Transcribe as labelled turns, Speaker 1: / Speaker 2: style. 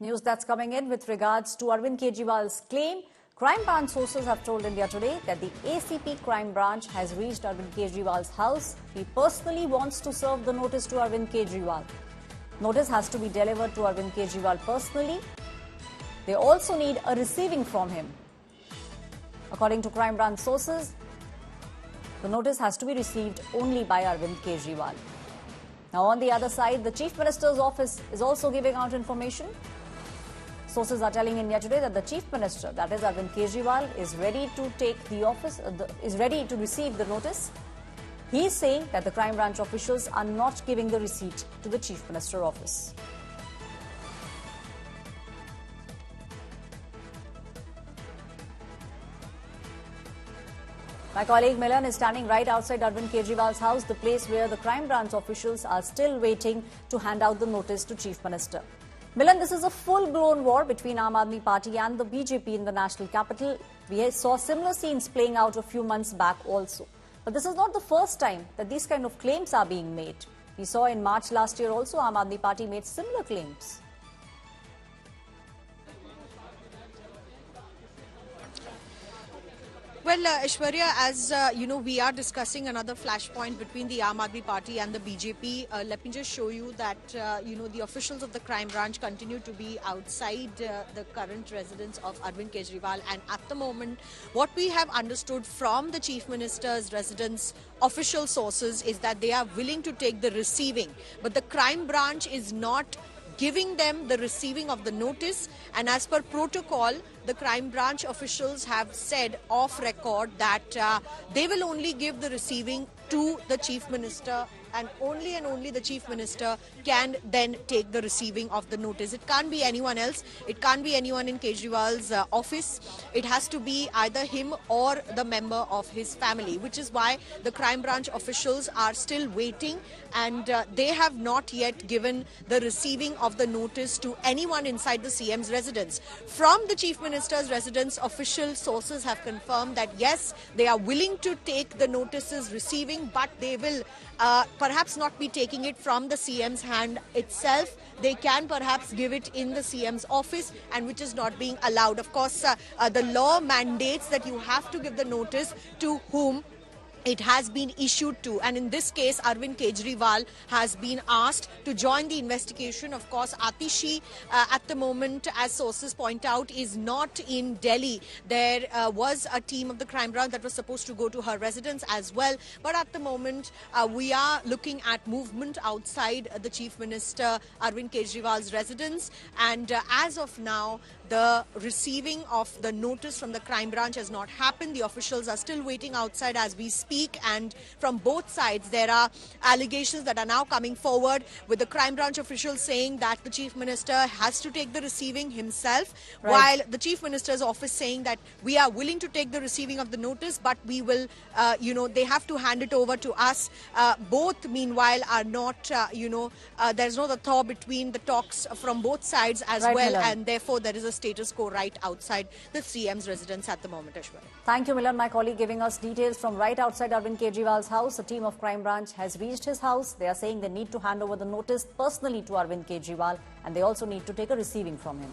Speaker 1: News that's coming in with regards to Arvind Kejriwal's claim. Crime branch sources have told India Today that the ACP crime branch has reached Arvind Kejriwal's house. He personally wants to serve the notice to Arvind Kejriwal. Notice has to be delivered to Arvind Kejriwal personally. They also need a receiving from him. According to crime branch sources, the notice has to be received only by Arvind Kejriwal. Now, on the other side, the Chief Minister's office is also giving out information. Sources are telling India Today that the Chief Minister, that is Arvind Kejriwal, is ready to take the office, is ready to receive the notice. He is saying that the crime branch officials are not giving the receipt to the Chief Minister office. My colleague Milan is standing right outside Arvind Kejriwal's house, the place where the crime branch officials are still waiting to hand out the notice to Chief Minister. Milan, this is a full-blown war between Aam Aadmi Party and the BJP in the national capital. We saw similar scenes playing out a few months back also. But this is not the first time that these kind of claims are being made. We saw in March last year also Aam Aadmi Party made similar claims.
Speaker 2: Well, Aishwarya, as you know, we are discussing another flashpoint between the Aam Aadmi Party and the BJP. Let me just show you that, the officials of the crime branch continue to be outside the current residence of Arvind Kejriwal. And at the moment, what we have understood from the Chief Minister's residence official sources is that they are willing to take the receiving. But the crime branch is not giving them the receiving of the notice, and as per protocol, the crime branch officials have said off record that they will only give the receiving to the Chief Minister, and only the Chief Minister can then take the receiving of the notice. It can't be anyone else. It can't be anyone in Kejriwal's office. It has to be either him or the member of his family, which is why the crime branch officials are still waiting, and they have not yet given the receiving of the notice to anyone inside the CM's residence. From the Chief Minister's residence, official sources have confirmed that yes, they are willing to take the notices receiving, but they will perhaps not be taking it from the CM's hand itself. They can perhaps give it in the CM's office, and which is not being allowed. Of course, the law mandates that you have to give the notice to whom it has been issued to, and in this case Arvind Kejriwal has been asked to join the investigation. Of course, Atishi at the moment, as sources point out, is not in Delhi. There was a team of the crime branch that was supposed to go to her residence as well, but at the moment we are looking at movement outside the Chief Minister Arvind Kejriwal's residence, and as of now the receiving of the notice from the crime branch has not happened. The officials are still waiting outside as we speak, and from both sides there are allegations that are now coming forward, with the crime branch officials saying that the Chief Minister has to take the receiving himself, while the Chief Minister's office saying that we are willing to take the receiving of the notice, but we will, they have to hand it over to us. Both, meanwhile, are not, there's no thaw between the talks from both sides as well,
Speaker 1: Milan.
Speaker 2: And therefore there is a status quo right outside the CM's residence at the moment, Ashwari.
Speaker 1: Thank you, Milan. My colleague giving us details from right outside Arvind Kejriwal's house. A team of crime branch has reached his house. They are saying they need to hand over the notice personally to Arvind Kejriwal, and they also need to take a receiving from him.